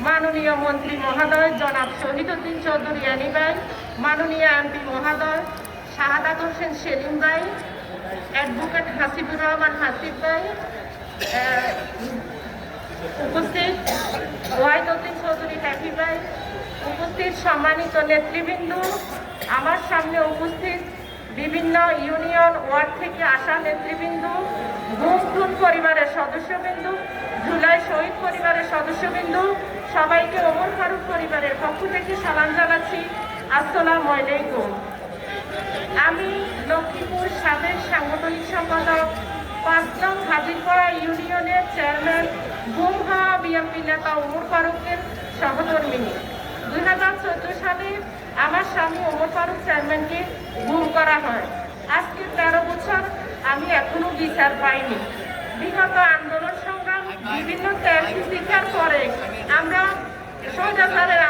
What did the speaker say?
মাননীয় মন্ত্রী মহোদয় জনাব শহীদুদ্দিন চৌধুরী আনি ভাই, মাননীয় এমপি মহোদয় শাহাদাত হোসেন সেলিম ভাই, অ্যাডভোকেট হাসিবুর রহমান হাসিব ভাই, উপস্থিত ওয়াহিদুদ্দিন চৌধুরী হ্যাপি ভাই, উপস্থিত সম্মানিত নেতৃবৃন্দ, আমার সামনে উপস্থিত বিভিন্ন ইউনিয়ন ওয়ার্ড থেকে আসা নেতৃবৃন্দ, গুমটুন পরিবারের সদস্যবৃন্দ, জুলাই শহীদ পরিবারের সদস্যবৃন্দ, সবাইকে ওমর ফারুক পরিবারের পক্ষ থেকে সালাম জানাচ্ছি। আসসালামু আলাইকুম। আমি লক্ষ্মীপুর সাবেক সাংগঠনিক সম্পাদক ৫ নং হাজিরপাড়া ইউনিয়নের চেয়ারম্যান গুম হওয়া বিএনপি নেতা ওমর ফারুকের সহধর্মিনী। ২০১৪ সালে আমার স্বামী ওমর ফারুক চেয়ারম্যানকে গুম করা হয়। আজকে ১৩ বছর আমি এখনো বিচার পাইনি। বিগত আন্দোলন সংগ্রাম বিভিন্ন ত্যাগ স্বীকার করে আমরা স্বৈরাচারের